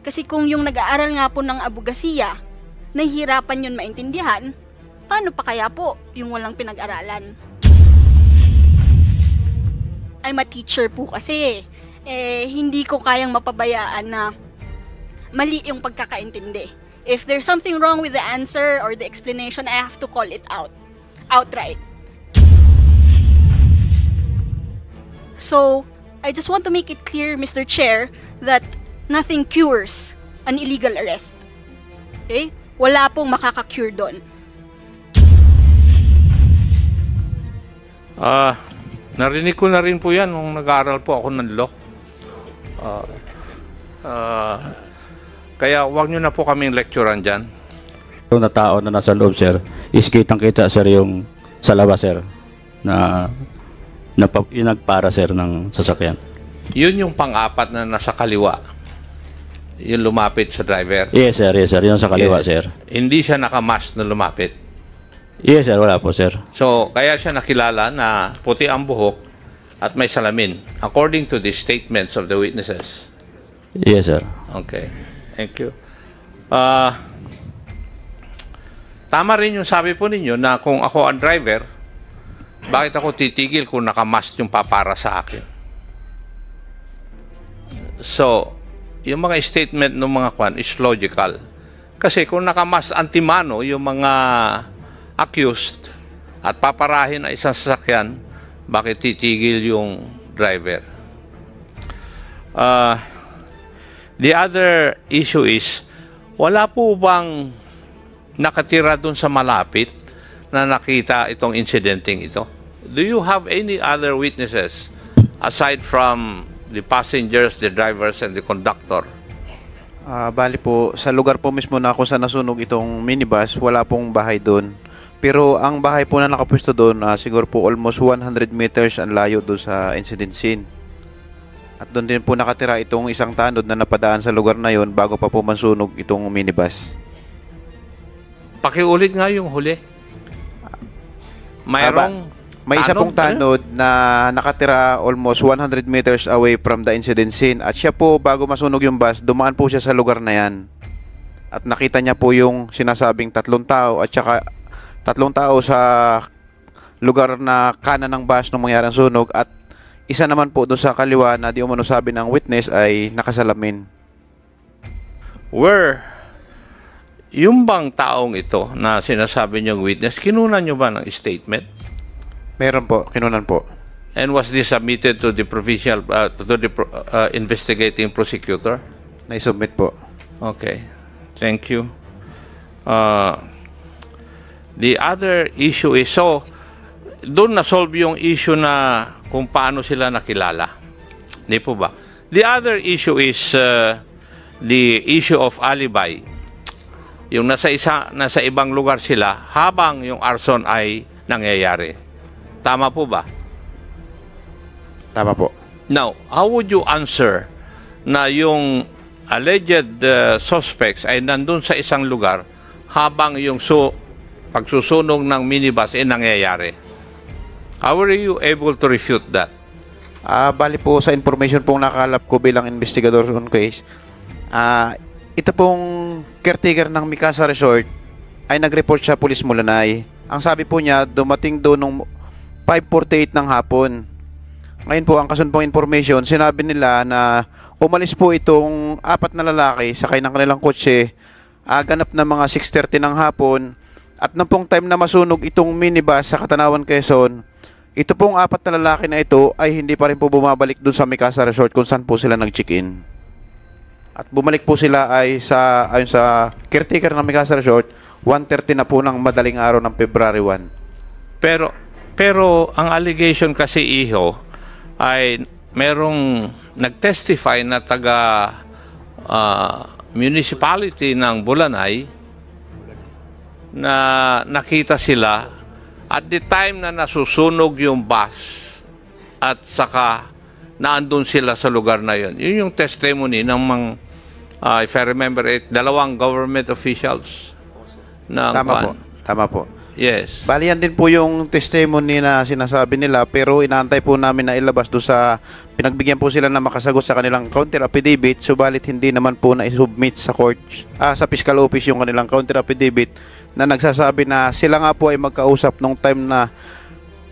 Kasi kung yung nag-aaral nga po ng abogasiya, nahihirapan yun maintindihan, paano pa kaya po yung walang pinag-aralan? I'm a teacher po kasi, hindi ko kayang mapabayaan na mali yung pagkakaintindi. If there's something wrong with the answer or the explanation, I have to call it out. Outright. So, I just want to make it clear, Mr. Chair, that nothing cures an illegal arrest. Okay? Wala pong makaka-cure doon. Narinig ko na rin po yan nung nag-aaral po ako ng law. Kaya wag nyo na po kaming lecturean dyan. Yung na tao na nasa loob, sir, is kitang-kita, sir, yung sa labas, sir, na yung nagpara, sir, ng sasakyan. Yun yung pang-apat na nasa kaliwa. Yung lumapit sa driver. Yes, sir. Yes, sir. Yung sa kaliwa, Yes. sir. Hindi siya nakamask na lumapit. Yes, sir. Wala po, sir. So, kaya siya nakilala na puti ang buhok at may salamin, according to the statements of the witnesses. Yes, sir. Okay. Thank you. Tama rin yung sabi po ninyo na kung ako ang driver, bakit ako titigil kung nakamask yung papara sa akin? So, yung mga statement ng mga kwan is logical. Kasi kung nakamask antimano yung mga accused at paparahin na isang sasakyan, bakit titigil yung driver? The other issue is, wala po bang nakatira dun sa malapit na nakita itong incidenting ito? Do you have any other witnesses aside from the passengers, the drivers, and the conductor? Bali po, sa lugar po mismo na kung saan nasunog itong minibus, wala pong bahay doon. Pero ang bahay po na nakapwesto doon, siguro po almost 100 meters ang layo doon sa incident scene. At doon din po nakatira itong isang tanod na napadaan sa lugar na yon bago pa po mansunog itong minibus. Pakiulit nga yung huli. May isa pong tanod na nakatira almost 100 meters away from the incident scene. At siya po, bago masunog yung bus, dumaan po siya sa lugar na yan. At nakita niya po yung sinasabing 3 tao at saka 3 tao sa lugar na kanan ng bus nung mangyari ang sunog. At isa naman po doon sa kaliwa na di umano sabi ng witness ay nakasalamin. Yung bang taong ito na sinasabi niyong witness, kinunan niyo ba ng statement? Meron po, kinunan po. And was this submitted to the provincial, investigating prosecutor? Naisubmit po. Okay. Thank you. The other issue is, so, doon na-solve yung issue na kung paano sila nakilala. Di po ba? The other issue is the issue of alibi. Yung nasa ibang lugar sila habang yung arson ay nangyayari. Tama po ba? Tama po. Now, how would you answer na yung alleged suspects ay nandun sa isang lugar habang yung pagsusunog ng minibus ay nangyayari? How were you able to refute that? Bali po sa information pong nakalap ko bilang investigador on case, ito pong caretaker ng Mikasa Resort ay nag-report sa Police Mulanay. Ang sabi po niya, dumating doon nung 5:48 ng hapon. Ngayon po, ang kasunod pong information, sinabi nila na umalis po itong 4 na lalaki sakay ng kanilang kotse, ganap na mga 6:30 ng hapon. At nung pong time na masunog itong minibus sa Katanawan, Quezon, ito pong 4 na lalaki na ito ay hindi pa rin po bumabalik dun sa Mikasa Resort kung saan po sila nag-check-in. At bumalik po sila ay ayon sa caretaker ng Mikasa Resort, 1:30 na po ng madaling araw ng February 1. Pero ang allegation kasi, Iho, ay merong nag-testify na taga municipality ng Bulanay na nakita sila at the time na nasusunog yung bus at saka naandun sila sa lugar na yun. Yun yung testimony ng mga, if I remember it, 2 government officials. Tama po. Yes. Bali yan din po yung testimony na sinasabi nila, pero inaantay po namin na ilabas do sa pinagbigyan po sila na makasagot sa kanilang counter affidavit, subalit hindi naman po na isubmit sa court, sa fiscal office yung kanilang counter affidavit na nagsasabi na sila nga po ay magkausap nung time na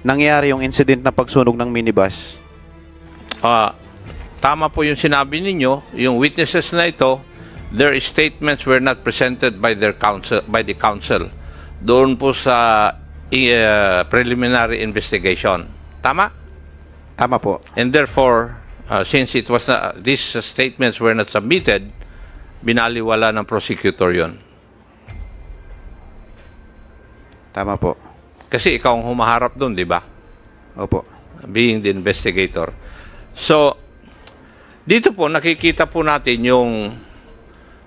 nangyari yung incident na pagsunog ng minibus. Tama po yung sinabi ninyo, yung witnesses na ito, their statements were not presented by their counsel, by the counsel doon po sa preliminary investigation. Tama? Tama po. And therefore, since it was these statements were not submitted, binaliwala ng prosecutor yon. Tama po. Kasi ikaw ang humaharap doon, di ba? Opo. Being the investigator. So, dito po nakikita po natin yung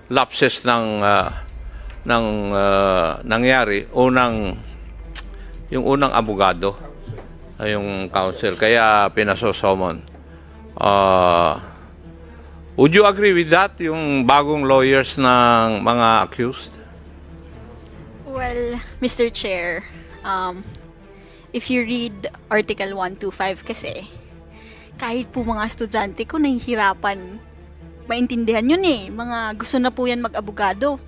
lapses ng nangyari. Yung unang abogado, yung counsel, kaya pinasosomon. Would you agree with that, yung bagong lawyers ng mga accused? Well, Mr. Chair, if you read Article 125 kasi, kahit po mga estudyante ko nahihirapan maintindihan yun eh. Mga gusto na po yan mag-abogado.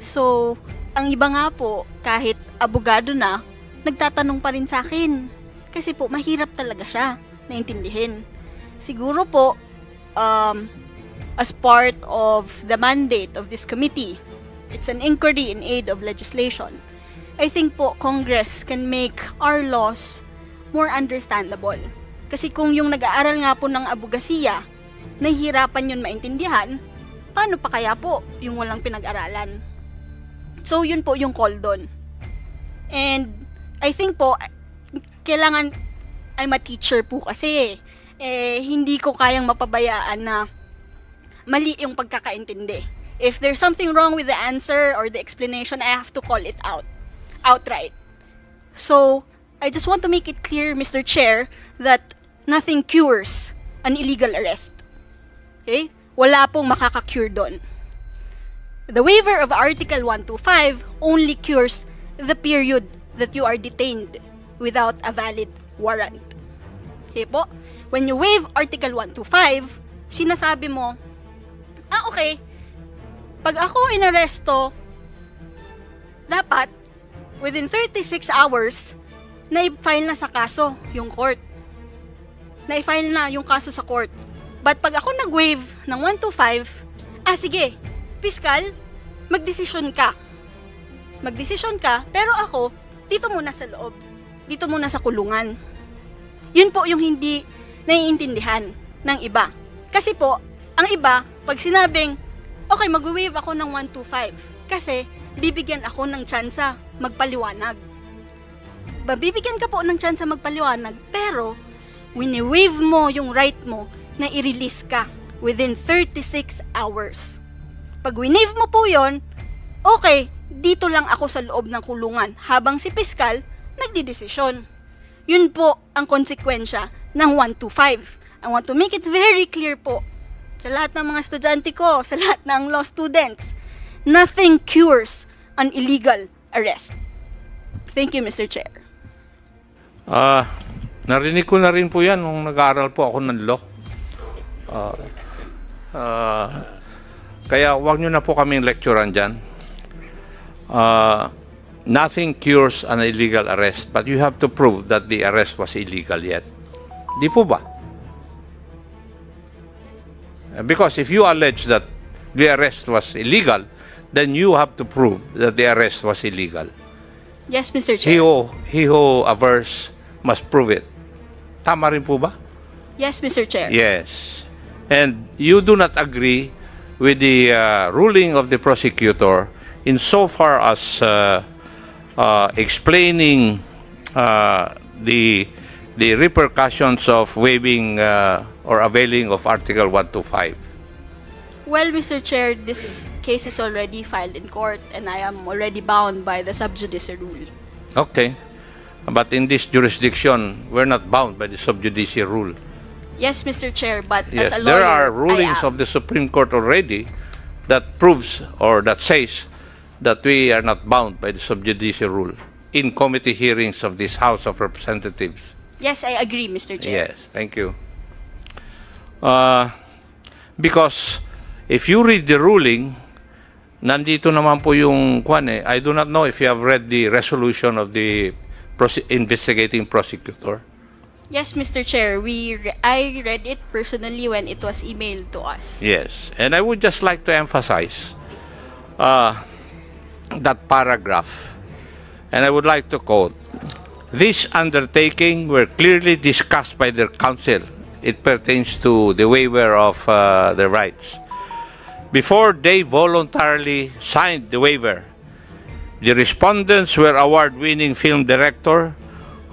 So, ang iba nga po, kahit abogado na, nagtatanong pa rin sa akin. Kasi po, mahirap talaga siya naintindihin. Siguro po, as part of the mandate of this committee, it's an inquiry in aid of legislation. I think po, Congress can make our laws more understandable. Kasi kung yung nag-aaral nga po ng abogasiya, nahihirapan yun maintindihan, paano pa kaya po yung walang pinag-aralan? So, yun po yung call doon. And, I think po, kailangan, I'm a teacher po kasi, hindi ko kayang mapabayaan na mali yung pagkakaintindi. If there's something wrong with the answer or the explanation, I have to call it out, outright. So, I just want to make it clear, Mr. Chair, that nothing cures an illegal arrest. Okay? Wala pong makaka-cure doon. The waiver of Article 125 only cures the period that you are detained without a valid warrant. Okay po? When you waive Article 125, sinasabi mo, okay, pag ako inaresto, dapat, within 36 hours, na-file na sa kaso yung court. Na-file na yung kaso sa court. But pag ako nag-waive ng 125, sige, piskal, magdesisyon ka. Magdesisyon ka, pero ako, dito muna sa loob. Dito muna sa kulungan. Yun po yung hindi naiintindihan ng iba. Kasi po, ang iba, pag sinabing, okay, mag-waive ako ng 125, kasi bibigyan ako ng tsansa magpaliwanag. Bibigyan ka po ng tsansa magpaliwanag, pero wini-waive mo yung right mo na i-release ka within 36 hours. Pag wini-waive mo po yon, okay, dito lang ako sa loob ng kulungan habang si piskal nagdidesisyon. Yun po ang konsekwensya ng 125. I want to make it very clear po sa lahat ng mga estudyante ko, sa lahat ng law students, nothing cures an illegal arrest. Thank you, Mr. Chair. Narinig ko na rin po yan nung nag-aaral po ako ng law. Kaya wag nyo na po kaming lecturean dyan. Nothing cures an illegal arrest, but you have to prove that the arrest was illegal yet. Di po ba? Because if you allege that the arrest was illegal, then you have to prove that the arrest was illegal. Yes, Mr. Chair. He who averts must prove it. Tama rin po ba? Yes, Mr. Chair. Yes. And you do not agree with the ruling of the prosecutor insofar as explaining the repercussions of waiving or availing of Article 125. Well, Mr. Chair, this case is already filed in court and I am already bound by the sub judice rule. Okay. But in this jurisdiction, we're not bound by the sub judice rule. Yes, Mr. Chair, but Yes, as a lawyer, there are rulings I am. of the Supreme Court already that proves or that says that we are not bound by the sub judice rule. in committee hearings of this House of Representatives. Yes, I agree, Mr. Chair. Yes, thank you. Because if you read the ruling, nandito naman po yung kwan eh. I do not know if you have read the resolution of the investigating prosecutor. Yes, Mr. Chair. I read it personally when it was emailed to us. Yes, and I would just like to emphasize that paragraph, and I would like to quote, "This undertaking were clearly discussed by their counsel." It pertains to the waiver of the rights. Before they voluntarily signed the waiver, the respondents were award-winning film director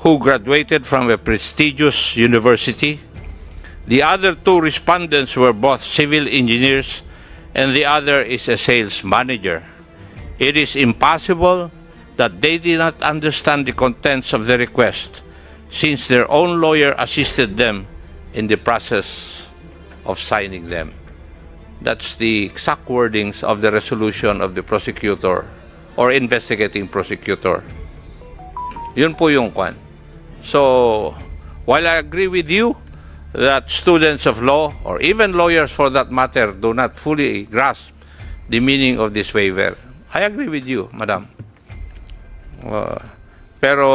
who graduated from a prestigious university. The other two respondents were both civil engineers, and the other is a sales manager. It is impossible that they did not understand the contents of the request, since their own lawyer assisted them in the process of signing them. That's the exact wordings of the resolution of the prosecutor or investigating prosecutor. Yun po yung kwan. So, while I agree with you that students of law, or even lawyers for that matter, do not fully grasp the meaning of this waiver, I agree with you, Madam. Pero,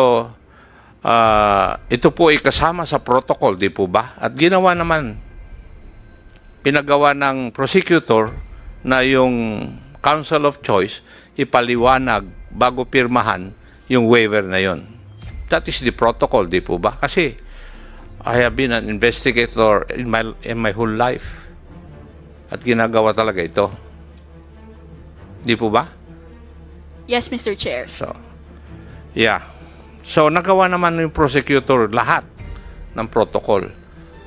ito po ay kasama sa protocol, di po ba? At ginawa naman, pinagawa ng prosecutor na yung counsel of choice ipaliwanag bago pirmahan yung waiver na yon. That is the protocol, di po ba? Kasi I have been an investigator in my whole life. At ginagawa talaga ito. Di po ba? Yes, Mr. Chair. So, yeah. So, nagawa naman yung prosecutor lahat ng protocol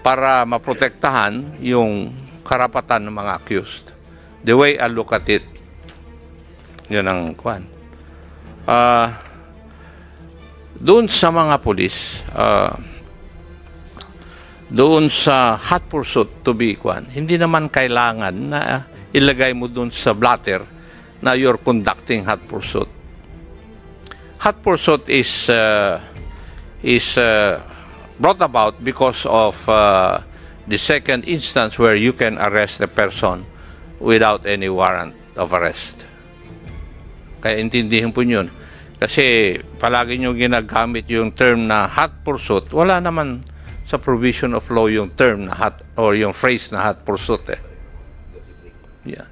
para maprotektahan yung karapatan ng mga accused. The way I look at it, yun ang kwan. Doon sa mga pulis, doon sa hot pursuit to be kwan, hindi naman kailangan na ilagay mo doon sa blatter na you're conducting hot pursuit. Hot pursuit is brought about because of the second instance where you can arrest a person without any warrant of arrest. Kaya intindihin po yun. Kasi palagi nyo ginagamit yung term na hot pursuit, wala naman sa provision of law yung term na hot, or yung phrase na hot pursuit eh. Yeah.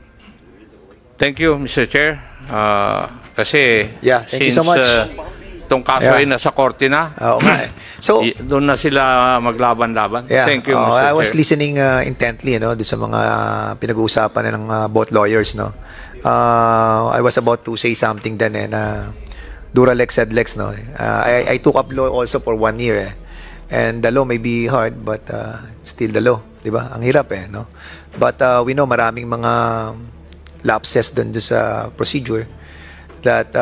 Thank you, Mr. Chair. Kasi thank you so much. Itong kaso ay nasa korte na. Oo nga eh. So, doon na sila maglaban-laban. Thank you, Mr. Chair. I was listening intently, doon sa mga pinag-uusapan ng both lawyers, no. I was about to say something then na Duralex said Lex, no. I took up law also for 1 year and the law may be hard but still the law, di ba? Ang hirap no. But we know maraming mga lapses doon sa procedure that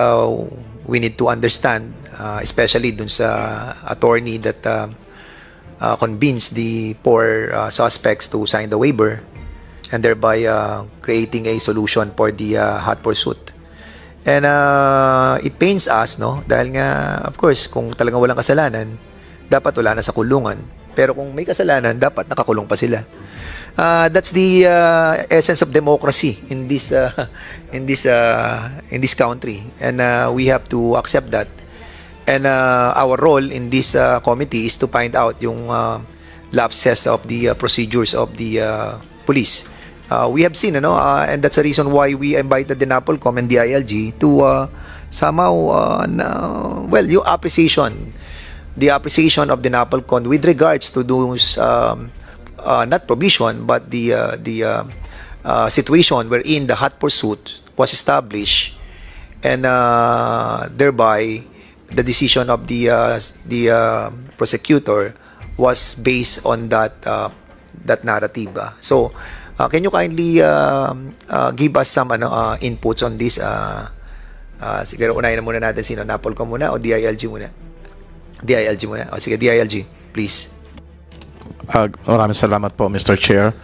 we need to understand, especially dun sa attorney that convinced the poor suspects to sign the waiver and thereby creating a solution for the hot pursuit. And it pains us, no? Dahil nga, of course, kung talagang walang kasalanan, dapat wala na sa kulungan. Pero kung may kasalanan, dapat nakakulong pa sila. That's the essence of democracy in this country, and we have to accept that. And our role in this committee is to find out yung lapses of the procedures of the police. We have seen, and that's the reason why we invited the NAPOLCOM and the ILG to somehow, yung the appreciation of the NAPOLCOM with regards to those. Not provision, but the situation wherein the hot pursuit was established, and thereby the decision of the prosecutor was based on that narrative. So, can you kindly give us some inputs on this? Siguro unahin na muna natin sino, NAPOLCOM muna o DILG muna? DILG muna. O sige, DILG, please. Maraming salamat po, Mr. Chair.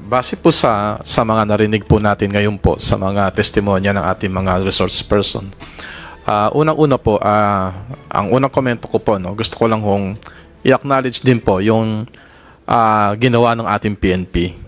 Base po sa mga narinig po natin ngayon po sa mga testimonya ng ating mga resource person, Unang-una po, ang unang komento ko po, no, gusto ko lang hong i-acknowledge din po yung ginawa ng ating PNP.